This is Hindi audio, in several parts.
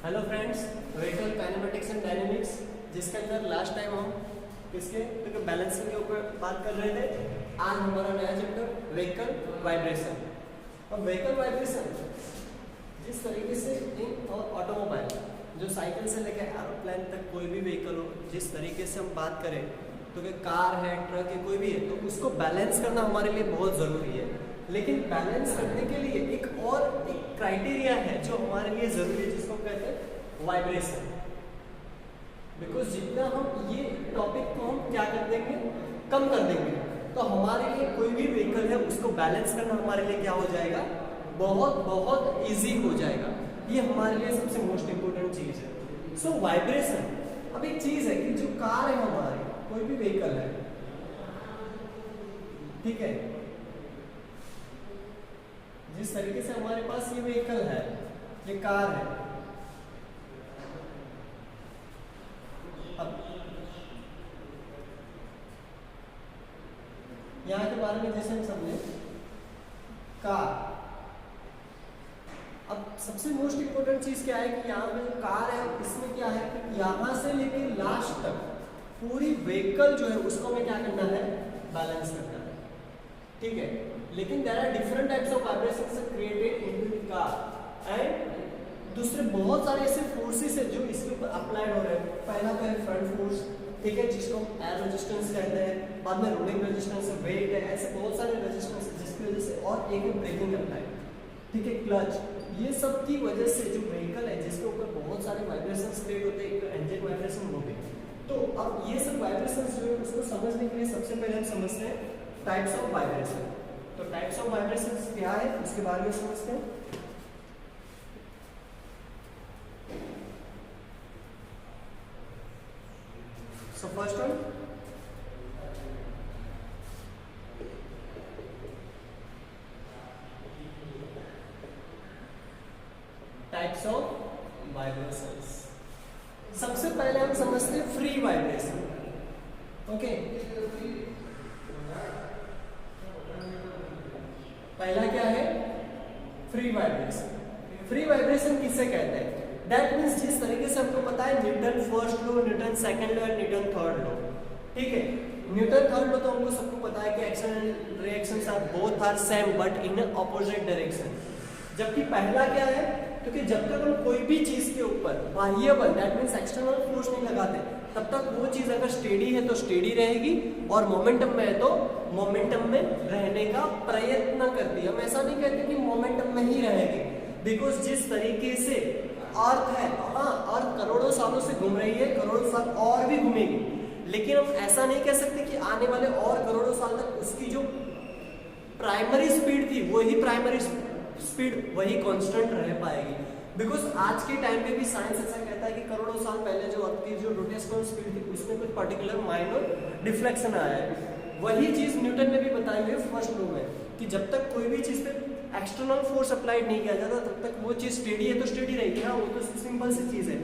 Hello friends, vehicle kinematics and dynamics, जिसके अंदर लास्ट टाइम हम किसके तो बैलेंसिंग के ऊपर बात कर रहे थे। आज हमारा नया चैप्टर व्हीकल वाइब्रेशन। और व्हीकल वाइब्रेशन जिस तरीके से इन ऑटोमोबाइल, जो साइकिल से लेकर एरोप्लेन तक कोई भी व्हीकल हो, जिस तरीके से हम बात करें तो कि कार है, ट्रक है, कोई भी है, तो उसको बैलेंस करना हमारे लिए बहुत ज़रूरी है। लेकिन बैलेंस करने के लिए एक क्राइटेरिया है जो हमारे लिए जरूरी है, जिसको कहते हैं वाइब्रेशन। बिकॉज जितना हम ये टॉपिक को हम क्या कर देंगे, कम कर देंगे, तो हमारे लिए कोई भी व्हीकल है उसको बैलेंस करना हमारे लिए क्या हो जाएगा, बहुत बहुत इजी हो जाएगा। ये हमारे लिए सबसे मोस्ट इंपोर्टेंट चीज है। सो वाइब्रेशन, अब एक चीज है कि जो कार है हमारी, कोई भी व्हीकल है, ठीक है, जिस तरीके से हमारे पास ये व्हीकल है, ये कार है, अब यहाँ के बारे में जैसे हम समझे कार। अब सबसे मोस्ट इंपोर्टेंट चीज क्या है कि यहाँ पे जो कार है इसमें क्या है कि यहाँ से लेके लास्ट तक पूरी व्हीकल जो है उसको हमें क्या करना है, बैलेंस करना है, ठीक है। लेकिन there are different types of vibrations created in the car and दूसरे बहुत सारे ऐसे फोर्सेस है जो इसके ऊपर अप्लाइड हो रहे हैं। पहला तो है फ्रंट फोर्स, ठीक है, जिसको हम एयर रेजिस्टेंस कहते हैं, बाद में रोलिंग रेजिस्टेंस, वेट है, ऐसे बहुत सारे रेजिस्टेंस है जिसकी वजह से, और एक ब्रेकिंग करता है, ठीक है, क्लच। ये सब की वजह से जो व्हीकल है जिसके ऊपर बहुत सारे वाइब्रेशंस क्रिएट होते हैं, एक एंजिन वाइब्रेशन हो गए। तो अब ये सब वाइब्रेशंस जो है उसको समझने के लिए सबसे पहले हम समझते हैं टाइप्स ऑफ वाइब्रेशन। तो टाइप्स ऑफ वाइब्रेशंस क्या है उसके बारे में समझते हैं। So first one, types of vibrations. सबसे पहले हम समझते हैं फ्री वाइब्रेशन, ओके। पहला क्या है, फ्री वाइब्रेशन। फ्री वाइब्रेशन किसे कहते हैं? दैट मीन्स जिस तरीके से हमको पता है Newton first law, Newton second law, Newton third law, ठीक है। न्यूटन थर्ड लॉ तो हमको सबको पता है कि action and reactions are both are same but in opposite direction. जबकि पहला क्या है, क्योंकि जब तक हम कोई भी चीज के ऊपर बाह्य बल, दैट मीन्स एक्सटर्नल फोर्स नहीं लगाते, तब तक वो चीज अगर स्टेडी है तो स्टेडी रहेगी, और मोमेंटम में है तो मोमेंटम में रहने का प्रयत्न करती है। हम ऐसा नहीं कहते कि मोमेंटम में ही रहेगी, बिकॉज जिस तरीके से अर्थ है, हाँ, अर्थ करोड़ों सालों से घूम रही है, करोड़ों साल और भी घूमेगी, लेकिन हम ऐसा नहीं कह सकते कि आने वाले और करोड़ों साल तक उसकी जो प्राइमरी स्पीड थी वही प्राइमरी स्पीड वही कांस्टेंट रह पाएगी। बिकॉज आज के टाइम पे भी साइंस ऐसा कहता है कि करोड़ों साल पहले जो अर्थ की जो रोटेशनल स्पीड थी उसमें कुछ पर्टिकुलर माइनर डिफ्लेक्शन आया है। वही चीज न्यूटन ने भी बताई हुई है फर्स्ट लॉ में, कि जब तक कोई भी चीज पे एक्सटर्नल फोर्स अप्लाइड नहीं किया जाता तब तक वो चीज स्टेडी है तो स्टेडी रहेगी। हाँ, वो तो सिंपल सी चीज है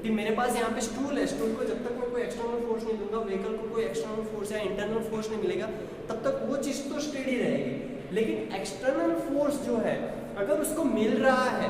कि मेरे पास यहाँ पे स्टूल है, स्टूल को जब तक मैं कोई एक्सटर्नल फोर्स नहीं दूंगा, व्हीकल को कोई एक्सटर्नल फोर्स या इंटरनल फोर्स नहीं मिलेगा, तब तक वो चीज तो स्टेडी रहेगी। लेकिन एक्सटर्नल फोर्स जो है अगर उसको मिल रहा है,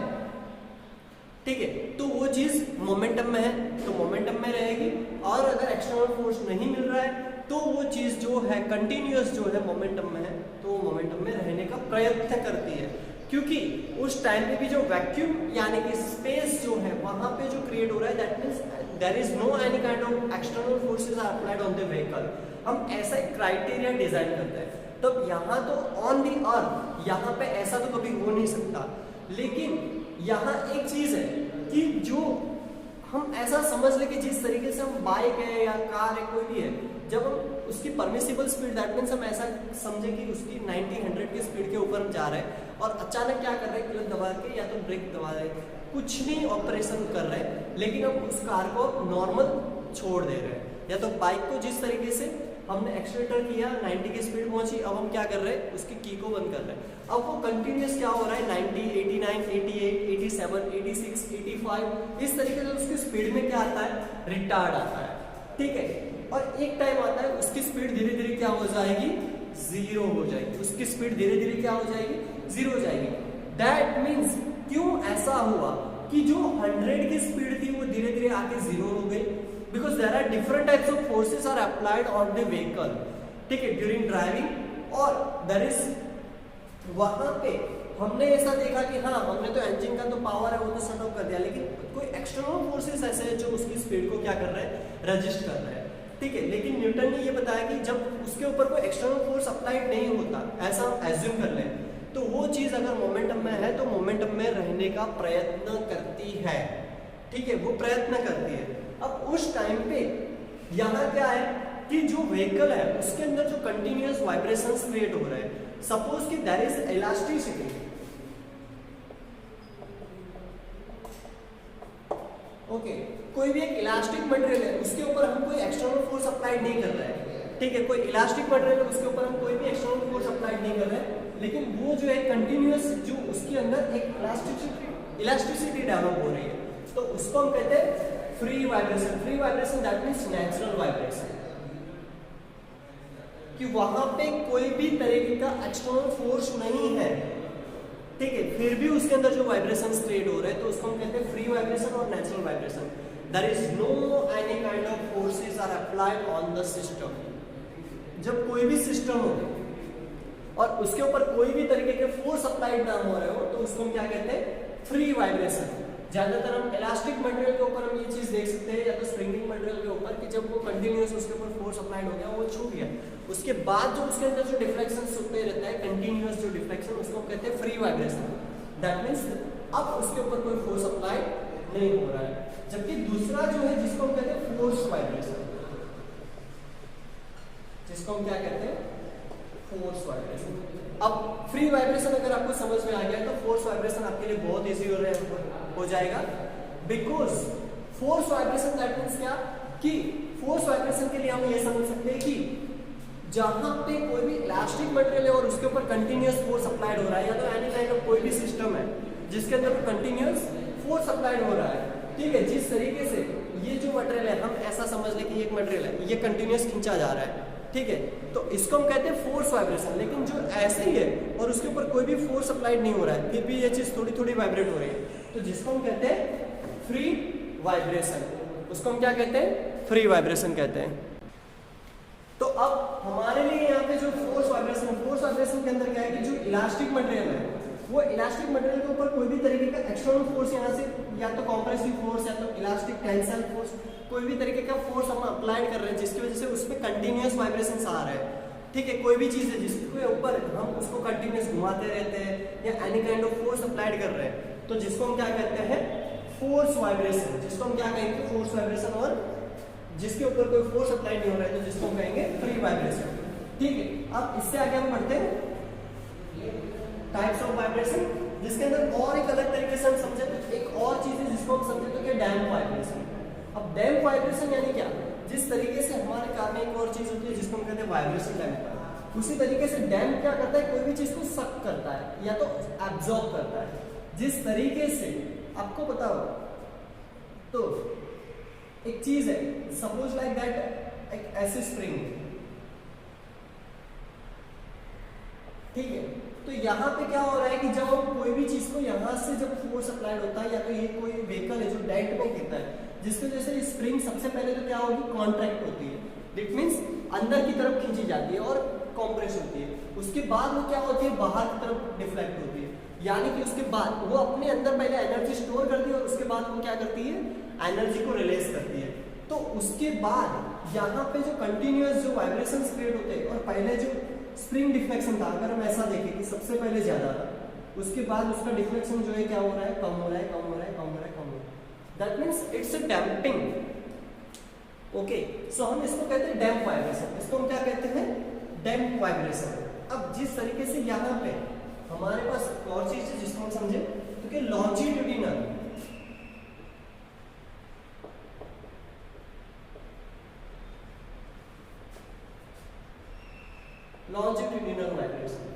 ठीक है, तो वो चीज मोमेंटम में है तो मोमेंटम में रहेगी, और अगर एक्सटर्नल फोर्स नहीं मिल रहा है तो वो चीज जो है कंटिन्यूअस जो है मोमेंटम में है, तो वो मोमेंटम में रहने का प्रयत्न करती है। क्योंकि उस टाइम पे भी जो वैक्यूम यानी कि स्पेस जो है वहां पे जो क्रिएट हो रहा है, that means there is no any kind of external forces are applied on the vehicle. हम ऐसा एक क्राइटेरिया डिजाइन करते हैं। तो यहाँ तो ऑन दी अर्थ यहाँ पे ऐसा तो कभी हो नहीं सकता, लेकिन यहाँ एक चीज है कि जो हम ऐसा समझ ले कि जिस तरीके से हम बाइक है या कार है कोई भी है, जब हम उसकी परमिसिबल स्पीड, दैट मीन्स हम ऐसा समझे कि उसकी 90-100 की स्पीड के ऊपर हम जा रहे हैं और अचानक क्या कर रहे हैं, क्लच दबा के या तो ब्रेक दबा रहे हैं, कुछ नहीं ऑपरेशन कर रहे हैं, लेकिन हम उस कार को नॉर्मल छोड़ दे रहे हैं। या तो बाइक को जिस तरीके से हमने एक्सीलरेटर किया, 90 की स्पीड पहुंची, अब हम क्या कर रहे हैं, उसकी की को बंद कर रहे हैं। अब वो कंटिन्यूअस क्या हो रहा है, 90, 89, 88, 87, 86, 85, इस तरीके से उसकी स्पीड में क्या आता है, रिटार्ड आता है, ठीक है। और एक टाइम आता है उसकी स्पीड धीरे धीरे क्या हो जाएगी, जीरो हो जाएगी, उसकी स्पीड धीरे धीरे क्या हो जाएगी, जीरो हो जाएगी। दैट मीन्स क्यों ऐसा हुआ, कि जो 100 की स्पीड थी वो धीरे धीरे आके 0 हो गई, because there are different types of forces are applied on the vehicle, ठीक है, ड्यूरिंग ड्राइविंग। और देयर इज वहां पे हमने ऐसा देखा कि हाँ हमने तो इंजन का तो पावर है वो तो सेट ऑफ कर दिया, लेकिन कोई एक्सटर्नल फोर्सेस ऐसे हैं जो उसकी स्पीड को क्या कर रहे हैं, रजिस्ट कर रहे हैं, ठीक है। लेकिन न्यूटन ने ये बताया कि जब उसके ऊपर कोई एक्सटर्नल फोर्स अप्लाइड नहीं होता, ऐसा हम एज्यूम कर लें, तो वो चीज अगर मोमेंटम में है तो मोमेंटम में रहने का प्रयत्न करती है, ठीक है, वो प्रयत्न करती है। अब उस टाइम पे यहाँ क्या है कि जो व्हीकल है उसके अंदर जो कंटिन्यूअस वाइब्रेशंस क्रिएट हो रहे हैं, सपोज कि देयर इज इलास्टिसिटी, ओके, कोई भी एक इलास्टिक मटेरियल है उसके ऊपर हम कोई एक्सटर्नल फोर्स अप्लाइड नहीं कर रहे हैं, ठीक है, कोई इलास्टिक मटेरियल है उसके ऊपर हम कोई भी एक्सटर्नल फोर्स अप्लाइड नहीं कर रहे हैं, लेकिन वो जो है कंटिन्यूअस जो उसके अंदर एक इलास्टिसिटी डेवलप हो रही है, तो उसको हम कहते हैं free vibration. Free vibration that means natural vibration, कि वहां पे कोई भी तरीके का एक्सटर्नल फोर्स नहीं है, ठीक है, फिर भी उसके अंदर जो वाइब्रेशंस क्रिएट हो रहे हैं तो उसको हम कहते हैं फ्री वाइब्रेशन और natural vibration. There is no any kind of forces are applied on the system. जब कोई भी सिस्टम हो और उसके ऊपर कोई भी तरीके के फोर्स अप्लाइड ना हो रहे हो तो उसको हम क्या कहते हैं, फ्री वाइब्रेशन। ज्यादातर हम इलास्टिक मटेरियल के ऊपर हम ये चीज देख सकते हैं, या तो स्प्रिंगिंग मटेरियल के ऊपर, कि जब वो कंटिन्यूअस उसके ऊपर फोर्स अप्लाइड हो गया वो छूट गया, उसके बाद जो उसके अंदर जो डिफ्लेक्शन होते रहता है, कंटिन्यूअस जो डिफ्लेक्शन, उसको हम कहते हैं फ्री वाइब्रेशन। दैट मींस अब उसके ऊपर कोई फोर्स अप्लाई नहीं हो रहा है। जबकि दूसरा जो है जिसको हम कहते हैं फोर्स वाइब्रेशन, जिसको हम क्या कहते हैं, फोर्स वाइब्रेशन। अब फ्री वाइब्रेशन अगर आपको समझ में आ गया तो फोर्स वाइब्रेशन आपके लिए बहुत इजी हो जाएगा, because force vibration that means क्या, कि फोर्स वाइब्रेशन के लिए हम ये समझ सकते हैं कि जहां पे कोई भी इलास्टिक मटेरियल है और उसके ऊपर कंटिन्यूअस फोर्स अप्लाइड हो रहा है, या तो एनी काइंड ऑफ कोई भी सिस्टम है जिसके अंदर कंटिन्यूअस फोर्स अप्लाइड हो रहा है, ठीक है, जिस तरीके से ये जो मटेरियल है हम ऐसा समझ लें कि एक मटेरियल है, ये कंटिन्यूअस खींचा जा रहा है, ठीक है, तो इसको हम कहते हैं फोर्स वाइब्रेशन। लेकिन जो ऐसे ही है और उसके ऊपर कोई भी फोर्स अप्लाइड नहीं हो रहा है, फिर भी ये चीज थोड़ी थोड़ी वाइब्रेट हो रही है, तो जिसको हम कहते हैं फ्री वाइब्रेशन, उसको हम क्या कहते हैं, फ्री वाइब्रेशन कहते हैं। तो अब हमारे लिए यहाँ पे जो फोर्स वाइब्रेशन के अंदर क्या है कि जो इलास्टिक मटेरियल है वो इलास्टिक मटेरियल के ऊपर कोई भी तरीके का एक्सटर्नल फोर्स यहाँ से, या तो कॉम्प्रेसिव फोर्स या तो इलास्टिक टेंसाइल फोर्स, कोई भी तरीके का फोर्स हम अप्लाई कर रहे हैं जिसकी वजह से उसमें कंटिन्यूअस वाइब्रेशंस आ रहे हैं, ठीक है, कोई भी चीज है जिसके ऊपर हम उसको कंटिन्यूअस घुमाते रहते हैं या any kind of force applied कर रहे हैं, तो जिसको हम क्या कहते हैं, फोर्स वाइब्रेशन। जिसको हम क्या कहेंगे, फोर्स वाइब्रेशन। और जिसके ऊपर कोई फोर्स अप्लाई नहीं हो रहा है तो जिसको हम कहेंगे फ्री वाइब्रेशन, ठीक है। अब इससे आगे हम बढ़ते हैं टाइप्स ऑफ वाइब्रेशन, जिसके अंदर और एक अलग तरीके से हम समझे तो एक और चीज है जिसको हम समझे तो क्या, डैम्प वाइब्रेशन। अब डैम्प वाइब्रेशन यानी क्या, जिस तरीके से हमारे कार में एक और चीज होती है जिसको हम कहते हैं वाइब्रेशन डैम्पर, उसी तरीके से डैम्प क्या करता है, कोई भी चीज को सक करता है या तो एब्जॉर्ब करता है। जिस तरीके से आपको पता हो तो एक चीज है, सपोज लाइक दैट एक ऐसी स्प्रिंग, ठीक है, तो यहाँ पे क्या हो रहा है कि जब हम कोई भी चीज को यहाँ से जब फोर्स अप्लाइड होता है, या तो ये कोई व्हीकल है जो डेंट में गिरता है, जिसकी वजह से स्प्रिंग सबसे पहले तो क्या होगी, कॉन्ट्रैक्ट होती है, इट मींस अंदर की तरफ खींची जाती है और कॉम्प्रेस होती है। उसके बाद वो क्या होती है, बाहर की तरफ डिफ्लेक्ट होती है, यानी कि उसके बाद वो अपने अंदर पहले एनर्जी स्टोर करती है और उसके बाद वो क्या करती है, एनर्जी को रिलीज करती है। तो उसके बाद यहाँ पे जो कंटिन्यूअस जो वाइब्रेशंस क्रिएट होते हैं, और पहले जो स्प्रिंग डिफ्लेक्शन था, अगर हम ऐसा देखें कि सबसे पहले ज्यादा था, उसके बाद उसका डिफ्लेक्शन जो है क्या हो रहा है, कम हो रहा है, कम हो रहा है, कम हो रहा है, कम हो रहा है। That means it's a damping, okay. So हम इसको कहते हैं डैम्प वाइब्रेशन, इसको हम क्या कहते हैं, डैम्प वाइब्रेशन। अब जिस तरीके से यहाँ पे हमारे पास एक और चीज है जिसको हम समझे तो कि लॉन्जिट्यूडिनल, लॉन्जिट्यूडिनल वाइब्रेशन।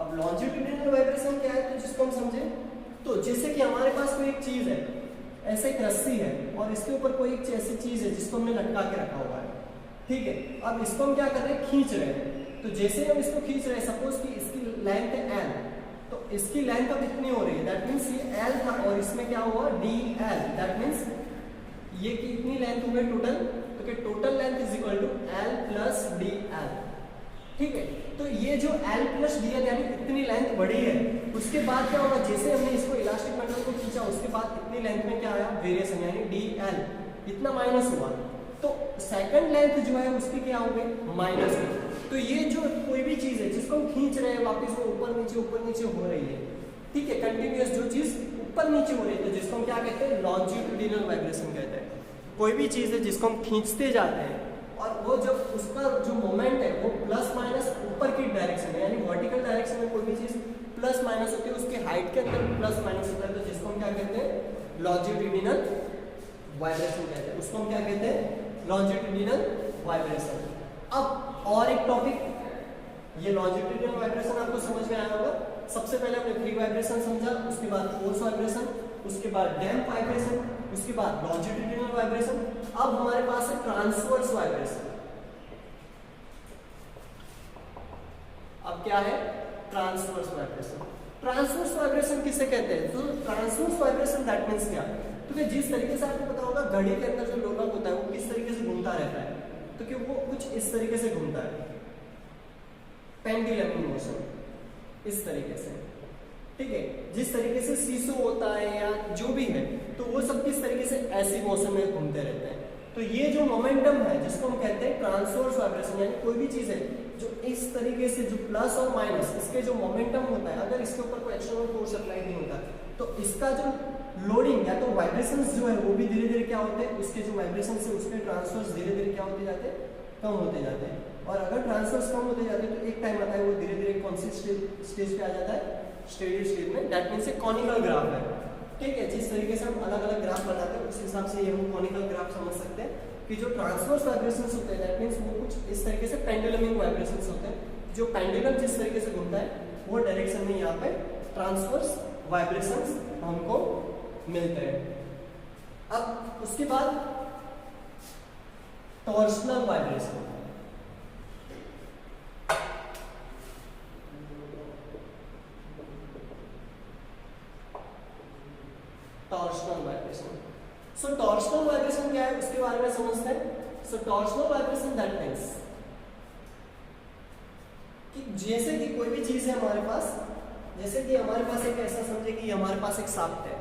अब लॉन्जिट्यूडिनल वाइब्रेशन क्या है, तो जिसको हम समझे तो जैसे कि हमारे पास कोई एक चीज है, ऐसे एक रस्सी है और इसके ऊपर कोई एक ऐसी चीज है जिसको हमने लटका के रखा हुआ है, ठीक है। अब इसको हम क्या कर रहे हैं, खींच रहे हैं। तो जैसे हम इसको खींच रहे हैं, सपोज कि इसकी लेंथ है एल, तो इसकी लेंथ अब इतनी हो रही है, दैट मीन्स ये एल था और इसमें क्या हुआ डी एल, दैट मीन्स ये कितनी लेंथ हो गई टोटल, तो कि total length is equal to L plus D L. ठीक है, तो ये जो एल प्लस डी एल यानी इतनी लेंथ बढ़ी है, उसके बाद क्या होगा, जैसे हमने इसको इलास्टिक मेटल को खींचा उसके बाद इतनी लेंथ में क्या आया वेरिएशन, यानी डी एल इतना माइनस हुआ, तो सेकंड लेंथ जो है उसकी क्या हो गई माइनस हो। तो ये जो कोई भी चीज है जिसको हम खींच रहे हैं वापस वो ऊपर नीचे हो रही है, ठीक है, कंटिन्यूअस जो चीज ऊपर नीचे हो रही है, तो जिसको हम क्या कहते हैं लॉन्जिट्यूडिनल वाइब्रेशन कहते हैं। कोई भी चीज है जिसको हम खींचते जाते हैं और वो जब उसका जो मोमेंट है वो प्लस माइनस ऊपर की डायरेक्शन में, यानी वर्टिकल डायरेक्शन में कोई भी चीज प्लस माइनस होती है, उसके हाइट के अंदर प्लस माइनस होता है, तो जिसको हम क्या कहते हैं लॉन्जिट्यूडिनल वाइब्रेशन कहते हैं, उसको हम क्या कहते हैं लॉन्जिट्यूडिनल वाइब्रेशन। अब और एक टॉपिक, ये लॉन्जिट्यूडिनल वाइब्रेशन आपको समझ में आया होगा। सबसे पहले हमने फ्री वाइब्रेशन समझा, उसके बाद फोर्स वाइब्रेशन, उसके बाद डैम्प वाइब्रेशन, उसके बाद लॉन्जिट्यूडिनल वाइब्रेशन। अब हमारे पास है ट्रांसवर्स वाइब्रेशन। अब क्या है ट्रांसवर्स वाइब्रेशन। ट्रांसवर्स वाइब्रेशन किसे कहते हैं, तो ट्रांसवर्स वाइब्रेशन दैट मींस क्या, तो जिस तरीके से आपको पता होगा घड़ी के अंदर जो लोलक होता है वो किस तरीके से घूमता रहता है, तो कि वो कुछ इस तरीके से घूमता है, पेंडुलम मोशन इस तरीके से, ठीक है। जिस तरीके से सीसो होता है या जो भी है, तो वो सब किस तरीके से ऐसी मोशन में घूमते रहते हैं। तो ये जो मोमेंटम है जिसको हम कहते हैं ट्रांसवर्स वाइब्रेशन, यानी कोई भी चीज है जो इस तरीके से जो प्लस और माइनस इसके जो मोमेंटम होता है, अगर इसके ऊपर कोई एक्सटर्नल फोर्स अप्लाई नहीं होता तो इसका जो लोडिंग या तो वाइब्रेशंस जो है वो भी धीरे धीरे क्या होते हैं, उसके जो वाइब्रेशन से उसके ट्रांसवर्स धीरे धीरे क्या होते जाते हैं, कम होते जाते हैं। और अगर ट्रांसवर्स कम होते जाते हैं तो एक टाइम आता है वो धीरे धीरे कौन सी स्टेज पे आ जाता है, स्टेडी स्टेज में, that means A conical graph है, ठीक है। जिस तरीके से हम अलग अलग ग्राफ बनाते हैं उस हिसाब से ये हम कॉनिकल ग्राफ समझ सकते हैं कि जो ट्रांसवर्स वाइब्रेशंस होते हैं दैट मीन्स वो कुछ इस तरीके से पेंडुलमिंग वाइब्रेशंस होते हैं। जो पेंडुलम जिस तरीके से घूमता है वो डायरेक्शन में यहाँ पे ट्रांसवर्स वाइब्रेशंस हमको मिलते हैं। अब उसके बाद टॉर्शनल वाइब्रेशन। टॉर्शनल वाइब्रेशन, सो टॉर्शनल वाइब्रेशन क्या है उसके बारे में समझते हैं। सो टॉर्शनल वाइब्रेशन दैट मीन्स कि जैसे कि कोई भी चीज है हमारे पास, जैसे कि हमारे पास एक ऐसा समझे कि हमारे पास एक शाफ्ट है,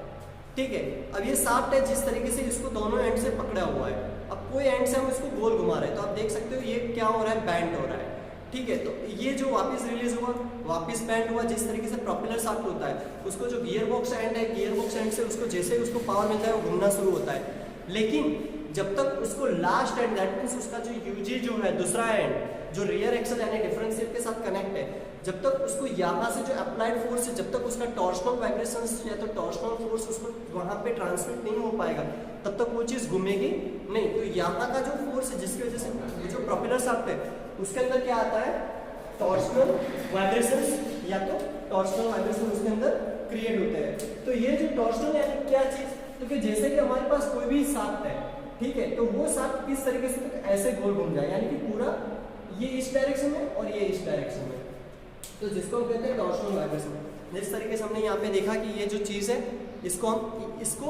ठीक है। अब ये शाफ्ट है जिस तरीके से इसको दोनों एंड से पकड़ा हुआ है, अब कोई एंड से हम इसको गोल घुमा रहे हैं तो आप देख सकते हो ये क्या हो रहा है, बैंड हो रहा है, ठीक है। तो ये जो वापस रिलीज हुआ वापस बैंड हुआ, जिस तरीके से प्रोपेलर शाफ्ट होता है उसको जो गियर बॉक्स एंड है, गियर बॉक्स एंड से उसको जैसे ही उसको पावर मिलता है वो घूमना शुरू होता है। लेकिन जब तक उसको लास्ट एंड दैट मींस उसका जो यूजी जो है दूसरा एंड जो रियर एक्सल यानी डिफरेंशियल के साथ कनेक्ट है, जब तक उसको यहाँ से जो अप्लाइड फोर्स है, जब तक उसका टॉर्शनल वाइब्रेशंस या तो टॉर्शनल फोर्स उसको वहाँ पे ट्रांसमिट नहीं हो पाएगा तब तक वो चीज़ घूमेगी नहीं। तो यहाँ का जो फोर्स है जिसकी वजह से जो प्रोपेलर शाफ्ट है उसके अंदर क्या आता है, टॉर्शनल वाइब्रेशंस या तो टॉर्शनल वाइब्रेशन उसके अंदर क्रिएट होते हैं। तो ये जो टॉर्शनल यानी क्या चीज़, तो कि जैसे कि हमारे पास कोई भी शाफ्ट है, ठीक है, तो वो शाफ्ट किस तरीके से तो ऐसे गोल घूम जाए, यानी कि पूरा ये इस डायरेक्शन में और ये इस डायरेक्शन में, तो जिसको हम कहते हैं टॉर्शनल वाइब्रेशन। जिस तरीके से हमने यहाँ पे देखा कि ये जो चीज़ है इसको हम इसको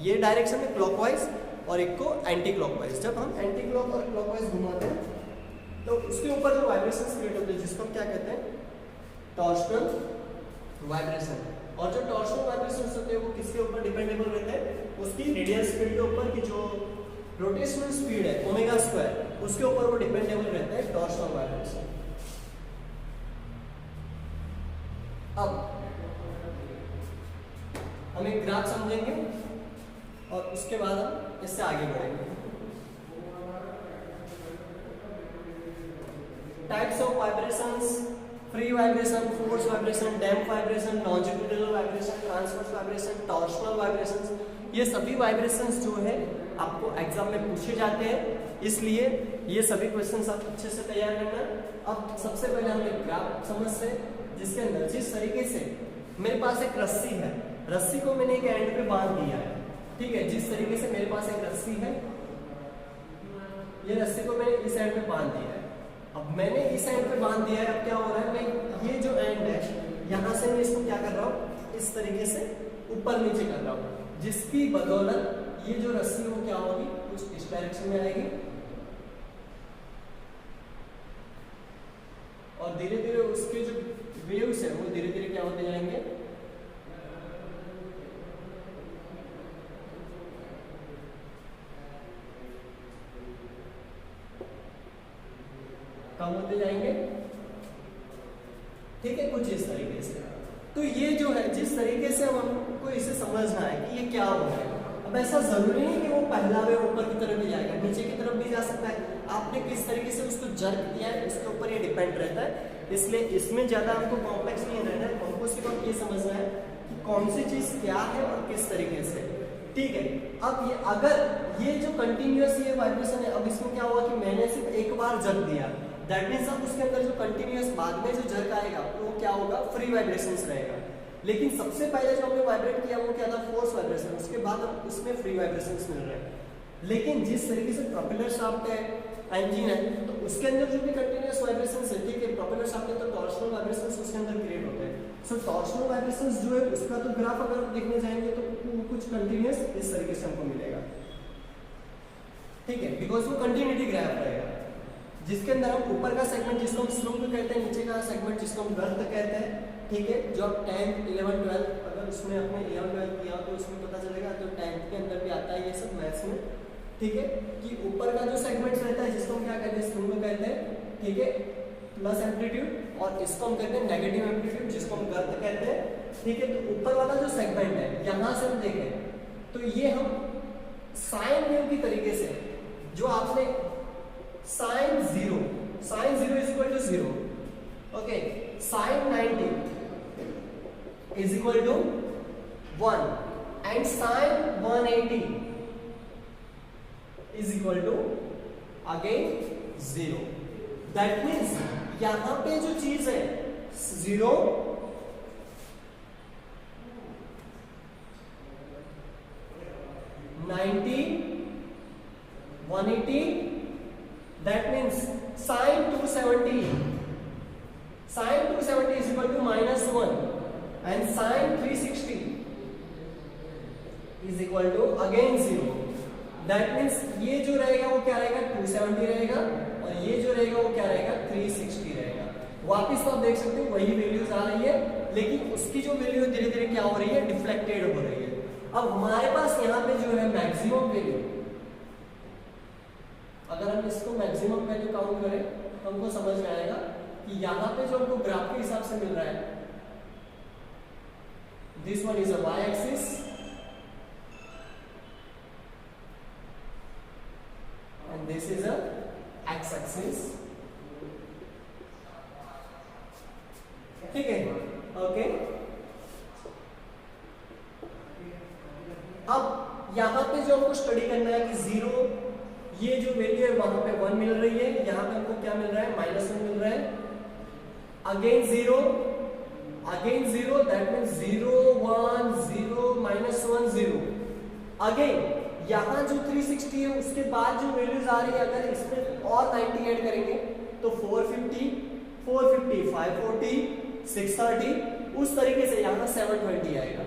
ये डायरेक्शन में क्लॉकवाइज और एक को एंटी क्लॉकवाइज, जब हम एंटी क्लॉक और क्लॉकवाइज घुमाते हैं तो उसके ऊपर जो वाइब्रेशंस क्रिएट होते हैं जिसको हम क्या कहते हैं टॉर्शनल वाइब्रेशन। और जो टॉर्शनल वाइब्रेशंस होते हैं वो किसके ऊपर डिपेंडेबल रहते हैं, उसकी रेडियल स्पीड के ऊपर की जो रोटेशनल स्पीड है ओमेगा स्क्वायर उसके ऊपर वो डिपेंडेबल रहता है टॉर्शनल वाइब्रेशन। अब हम एक ग्राफ समझेंगे और उसके बाद हम इससे आगे बढ़ेंगे। Types of vibrations, free vibration, force vibration, damp vibration, longitudinal vibration, transverse vibration, torsional vibrations, ये सभी वाइब्रेशंस जो है आपको एग्जाम में पूछे जाते हैं, इसलिए ये सभी क्वेश्चंस आप अच्छे से तैयार करना। अब सबसे पहले हम एक ग्राफ समझते हैं जिसके अंदर जिस तरीके से मेरे पास एक रस्सी है, रस्सी को मैंने एक एंड पे बांध दिया है, ठीक है। जिस तरीके से मेरे पास एक रस्सी है, ये रस्सी को मैंने इस एंड पे बांध दिया है। अब मैंने इस एंड पे बांध दिया है, अब क्या हो रहा है, मैं ये जो एंड है यहाँ से मैं इसको क्या कर रहा हूँ, इस तरीके से ऊपर नीचे कर रहा हूँ, जिसकी बदौलत ये जो रस्सी वो क्या होगी, कुछ इस डायरेक्शन में आएगी और धीरे धीरे उसके जो वेव्स है वो धीरे धीरे क्या होते जाएंगे, कम होते जाएंगे। ठीक है, कुछ इस तरीके से। तो ये जो है जिस तरीके से हमको इसे समझना है कि ये क्या हो रहा है। अब ऐसा जरूरी नहीं कि वो पहला वे ऊपर की तरफ भी जाएगा, नीचे की तरफ भी जा सकता है। आपने किस तरीके से उसको जर्क दिया है उसके ऊपर ये डिपेंड रहता है। इसलिए इसमें ज्यादा हमको कॉम्प्लेक्स नहीं रहना है, हमको सिर्फ ये समझना है कि कौन सी चीज क्या है और किस तरीके से। ठीक है, अब ये अगर ये जो कंटिन्यूअस ये वाइब्रेशन है, अब इसमें क्या हुआ कि मैंने सिर्फ एक बार जर्क दिया, दैट मीन्स अब उसके अंदर जो कंटिन्यूअस बाद में जो जर्क आएगा वो क्या होगा, फ्री वाइब्रेशंस रहेगा। लेकिन सबसे पहले जो हमने वाइब्रेट किया वो क्या था, फोर्स वाइब्रेशन, उसके बाद अब उसमें फ्री वाइब्रेशंस मिल रहे हैं। लेकिन जिस तरीके से प्रोपेलर शाफ्ट है, इंजन है, तो उसके अंदर जो भी कंटिन्यूअस वाइब्रेशंस है, ठीक है, प्रोपेलर शाफ्ट है तो टॉर्शनल वाइब्रेशंस उसके अंदर क्रिएट होते हैं। सो टॉर्शनल वाइब्रेशंस जो है उसका तो ग्राफ अगर देखने जाएंगे तो कुछ कंटिन्यूअस इस तरीके से हमको मिलेगा। ठीक है, बिकॉज वो कंटिन्यूटी ग्राफ रहेगा, जिसके अंदर हम ऊपर का सेगमेंट जिसको हम स्लूप कहते हैं, नीचे का सेगमेंट जिसको हम गर्त कहते हैं। ठीक है, जो आप 10th 11th 12th अगर उसमें अपने 11th 12th किया तो उसमें पता चलेगा, तो 10th के अंदर भी आता है ये सब मैथ्स में। ठीक है, कि ऊपर का जो सेगमेंट रहता है जिसको हम क्या कहते हैं, स्लूप कहते हैं। ठीक है, प्लस एम्पलीट्यूड, और इसको हम कहते हैं नेगेटिव एम्पलीट्यूड जिसको हम गर्त कहते हैं। ठीक है, तो ऊपर वाला जो सेगमेंट है यहाँ से हम देखें तो ये हम साइन वेव की तरीके से जो आपने sine zero is equal to 0, okay, sine 90 is equal to 1 and sine 180 is equal to again 0। That means यहां पे जो चीज है 0, 90, 180, that means sin 270 is equal to -1 and sin 360 is equal to again 0. that means ये जो रहेगा वो क्या रहेगा, 270 रहेगा, और ये जो रहेगा वो क्या रहेगा, 360 रहेगा। वापिस तो आप देख सकते हो वही वैल्यूज आ रही है, लेकिन उसकी जो वैल्यू धीरे धीरे क्या हो रही है, डिफ्लेक्टेड हो रही है। अब हमारे पास यहाँ पे जो है मैक्सिमम वैल्यू, अगर हम इसको मैक्सिमम वैल्यू काउंट करें तो हमको समझ में आएगा कि यहाँ पे जो हमको ग्राफ के हिसाब से मिल रहा है, this one is a Y axis and this is a X axis. ठीक है, ओके। अब यहाँ पे जो हमको स्टडी करना है कि 0, ये जो वैल्यू है वहां पे 1 मिल रही है, यहाँ पे हमको क्या मिल रहा है, -1 मिल रहा है, अगेन 0, दैट मीन्स 0 1 0 -1 0। अगेन यहाँ जो 360 है उसके बाद जो वैल्यूज आ रही है, अगर इसमें और 90 ऐड करेंगे तो 450, 540, 630, उस तरीके से यहाँ 720 आएगा।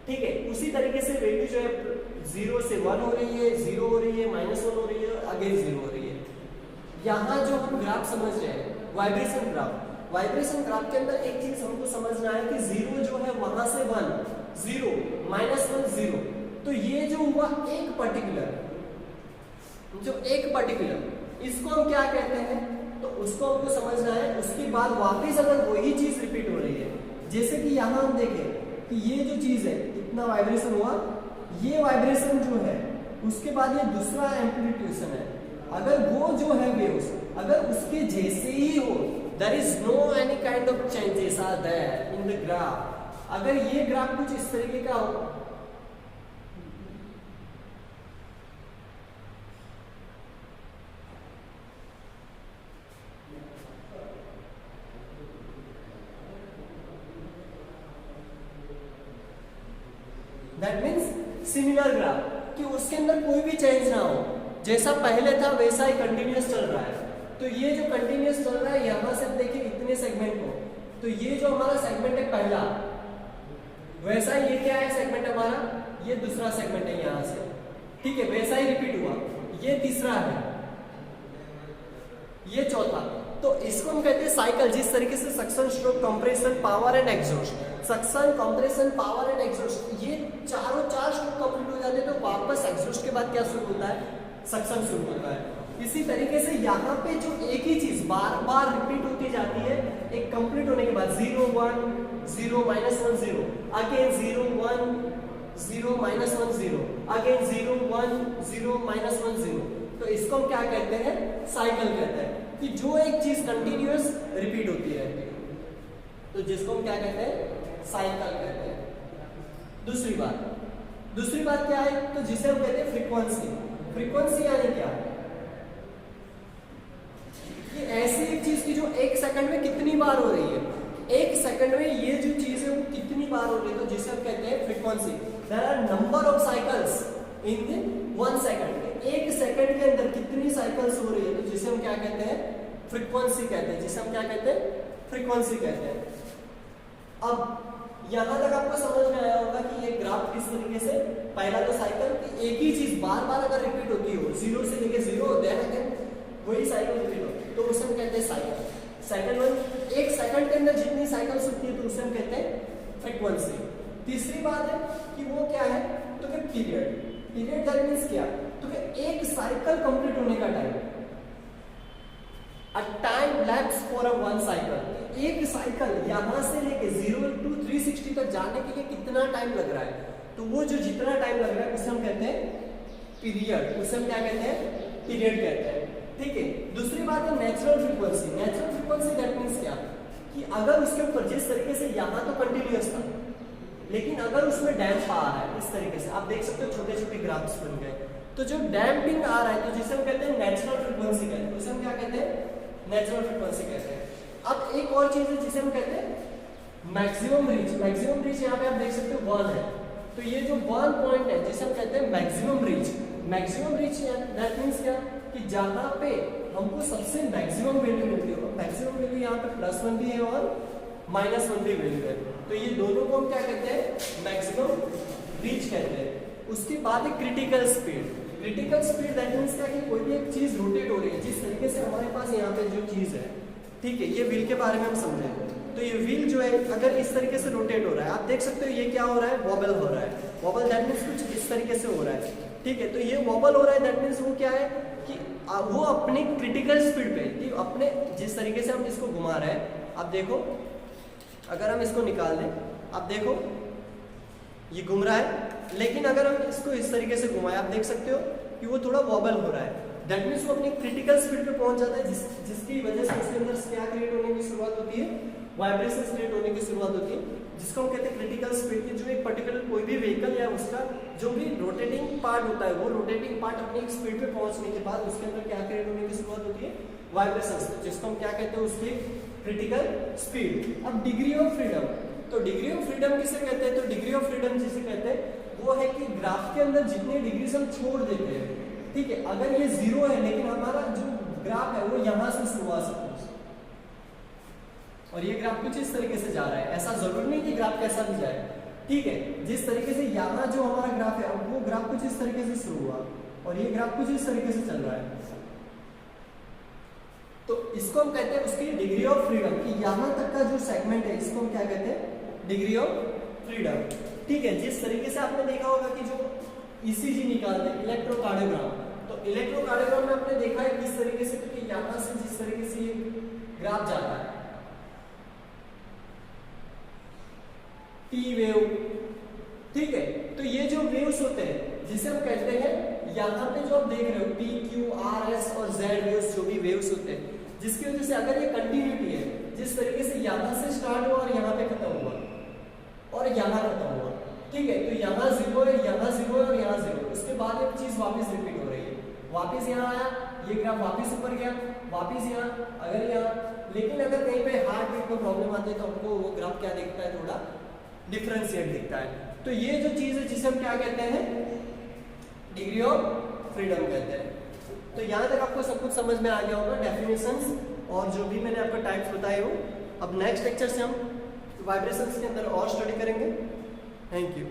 ठीक है, उसी तरीके से वैल्यू जो है 0 से 1 हो रही है, 0 हो रही है, -1 हो रही है, अगेन 0 हो रही है। यहाँ जो हम ग्राफ समझ रहे हैं वाइब्रेशन ग्राफ के अंदर एक चीज हमको समझना है कि 0 जो है वहां से 1 0 -1 0, तो ये जो हुआ एक पर्टिकुलर इसको हम क्या कहते हैं, तो उसको हमको समझना है। उसके बाद वापस अगर वही चीज रिपीट हो रही है, जैसे कि यहाँ हम देखें कि ये जो चीज है इतना वाइब्रेशन हुआ, ये वाइब्रेशन जो है उसके बाद ये दूसरा एम्पलीट्यूशन है, अगर वो जो है वेव्स अगर उसके जैसे ही हो, there is no any kind of changes are there in the graph. अगर ये ग्राफ कुछ इस तरीके का हो, दैट मीन्स सिमिलर ग्राफ, कि उसके अंदर कोई भी चेंज ना हो, जैसा पहले था वैसा ही कंटिन्यूअस चल रहा है। तो ये जो कंटिन्यूअस चल रहा है, यहाँ से देखिए इतने सेगमेंट को, तो ये जो हमारा सेगमेंट है पहला, वैसा ये क्या है सेगमेंट हमारा, ये दूसरा सेगमेंट है यहां से, ठीक है, वैसा ही रिपीट हुआ, ये तीसरा है, ये चौथा। तो इसको हम कहते हैं साइकिल। जिस तरीके से suction, stroke, compression, power and exhaust, suction, compression, power and exhaust, ये चार स्ट्रोक कंप्लीट हो जाते हैं तो वापस एग्जॉस्ट के बाद क्या शुरू होता है, सक्शन शुरू होता है। इसी तरीके से यहाँ पे जो एक ही चीज बार बार रिपीट होती जाती है, एक कंप्लीट होने के बाद 0 1 0 -1 0, अगेन 0 1 0 -1 0, अगेन 0 1 0 -1 0, तो इसको हम क्या कहते हैं, साइकिल कहते हैं, कि जो एक चीज कंटिन्यूअस रिपीट होती रहती है, तो जिसको हम क्या कहते हैं, साइकिल कहते हैं। दूसरी बात क्या है, तो जिसे हम कहते हैं फ्रीक्वेंसी। फ्रीक्वेंसी यानी क्या, ये ऐसी एक चीज की जो एक सेकंड में कितनी बार हो रही है, एक सेकंड में ये जो चीज है वो कितनी बार हो रही है, तो जिसे हम कहते हैं frequency. There are number of cycles in 1 second, एक सेकंड के अंदर कितनी साइकिल्स हो रही है, तो जिसे हम क्या कहते हैं, फ्रीक्वेंसी कहते हैं, जिसे हम क्या कहते हैं, फ्रीक्वेंसी कहते हैं। अब यहां तक आपको समझ में आया होगा कि ये ग्राफ किस तरीके से, पहला तो साइकिल की एक ही चीज बार बार अगर रिपीट होती हो, 0 से लेके 0 देन अगेन वही साइकिल रिपीट होती है, तो उसे हम कहते हैं साइकिल। सेकंड वन, एक सेकंड के अंदर जितनी साइकिल्स होती है तो उसे हम कहते हैं फ्रीक्वेंसी। तीसरी बात है कि वो क्या है, तो कि पीरियड। पीरियड दैट मींस क्या, तो कि एक साइकिल कंप्लीट होने का time, a time lapse for a one cycle. एक साइकिल यहां से लेके 0 to 360 तक जाने के लिए कितना टाइम लग रहा है, तो वो जो जितना टाइम लग रहा है उसे हम कहते हैं पीरियड, उसे हम क्या कहते हैं, पीरियड कहते हैं, ठीक है। दूसरी बात है natural frequency. Natural frequency that means क्या, कि अगर उसके ऊपर जिस तरीके से यहाँ तो कंटिन्यूअस था, लेकिन अगर उसमें डैम्प आ रहा है इस तरीके से, आप देख सकते हो छोटे छोटे ग्राफ्स बन गए, तो जो डैम्पिंग आ रहा है तो जिसे हम कहते हैं नेचुरल फ्रीक्वेंसी कहते हैं, उसे हम क्या कहते हैं, नेचुरल फ्रीक्वेंसी कहते हैं। अब एक और चीज है जिसे हम कहते हैं मैक्सिमम रीच। मैक्सिमम रीच यहाँ पे आप देख सकते हो 1 है, तो ये जो 1 पॉइंट है जिसे हम कहते हैं maximum reach. Maximum reach that means क्या, कि जहां पे हमको सबसे मैक्सिमम वैल्यू मिलती है, मैक्सिमम वैल्यू यहाँ पे +1 भी है और -1 भी वैल्यू है, तो ये दोनों को हम क्या कहते हैं, मैक्सिमम रीच कहते हैं। उसके बाद है critical speed. Critical speed that means क्या, कि कोई भी एक चीज रोटेट हो रही है, जिस तरीके से हमारे पास यहाँ पे जो चीज है, ठीक है, ये व्हील के बारे में हम समझें, तो ये व्हील जो है अगर इस तरीके से रोटेट हो रहा है, आप देख सकते हो ये क्या हो रहा है, वॉबल हो रहा है। वॉबल दैट मींस कुछ इस तरीके से हो रहा है, ठीक है, तो ये वॉबल हो रहा है दैट मींस वो क्या है, कि वो अपनी क्रिटिकल स्पीड पे, ठीक, अपने जिस तरीके से हम इसको घुमा रहे हैं, आप देखो अगर हम इसको निकाल दें, आप देखो ये घूम रहा है, लेकिन अगर हम इसको इस तरीके से घुमाएं, आप देख सकते हो कि वो थोड़ा वॉबल हो रहा है, दैट मींस वो अपनी क्रिटिकल स्पीड पे पहुंच जाता है, जिसकी वजह से उसके अंदर क्या क्रिएट होने की शुरुआत होती है, वाइब्रेशंस क्रिएट होने की शुरुआत होती है, जिसको हम कहते हैं क्रिटिकल स्पीड की। जो एक पर्टिकुलर कोई भी व्हीकल या उसका जो भी रोटेटिंग पार्ट होता है, वो रोटेटिंग पार्ट अपनी एक स्पीड पे पहुंचने के बाद उसके अंदर क्या क्रिएट होने की शुरुआत होती है, वाइब्रेशंस, जिसको हम क्या कहते हैं, उसकी क्रिटिकल स्पीड। अब डिग्री ऑफ फ्रीडम, तो डिग्री ऑफ फ्रीडम किसे कहते हैं, तो डिग्री ऑफ फ्रीडम जिसे कहते हैं वो है कि ग्राफ के अंदर जितने डिग्रीज हम छोड़ देते हैं, ठीक है, अगर ये 0 है लेकिन हमारा जो ग्राफ है वो यहां से शुरुआत से और ये ग्राफ कुछ इस तरीके से जा रहा है, ऐसा जरूरी नहीं कि ग्राफ कैसा भी जाए, ठीक है, जिस तरीके से यहाँ जो हमारा ग्राफ है वो ग्राफ कुछ इस तरीके से शुरू हुआ और ये ग्राफ कुछ इस तरीके से चल रहा है, तो इसको हम कहते हैं उसकी डिग्री ऑफ फ्रीडम, कि यहाँ तक का जो सेगमेंट है इसको हम क्या कहते हैं, डिग्री ऑफ फ्रीडम, ठीक है। जिस तरीके से आपने देखा होगा कि जो ईसीजी निकालते हैं, इलेक्ट्रोकार्डियोग्राम, तो इलेक्ट्रोकार्डियोग्राम में आपने देखा है किस तरीके से, क्योंकि यहाँ से जिस तरीके से ये ग्राफ जाता है, टी वेव, ठीक है, तो ये जो वेव्स होते हैं जिसे हम कहते हैं, यहाँ पे जो आप देख रहे हो पी क्यू आर एस और जेड वेव्स, जो भी वेव्स होते हैं, जिसकी वजह से अगर ये कंटिन्यूटी है, जिस तरीके से यहाँ से स्टार्ट हुआ और यहाँ पे खत्म हुआ और यहाँ खत्म हुआ, ठीक है, तो यहाँ 0 है, यहाँ 0 है और यहाँ 0, उसके बाद एक चीज वापस रिपीट हो रही है, वापस यहाँ आया, ये ग्राफ वापस ऊपर गया, वापस यहाँ, अगर यहाँ, लेकिन अगर कहीं पे हार्ट बीट में प्रॉब्लम आती है तो हमको वो ग्राफ क्या दिखता है, थोड़ा डिफरेंशिएट दिखता है। तो ये जो चीज है जिसे हम क्या कहते हैं, डिग्री ऑफ फ्रीडम कहते हैं। तो यहाँ तक आपको सब कुछ समझ में आ गया होगा, डेफिनेशंस और जो भी मैंने आपको टाइप्स बताए हो अब नेक्स्ट लेक्चर से हम वाइब्रेशंस के अंदर और स्टडी करेंगे। Thank you.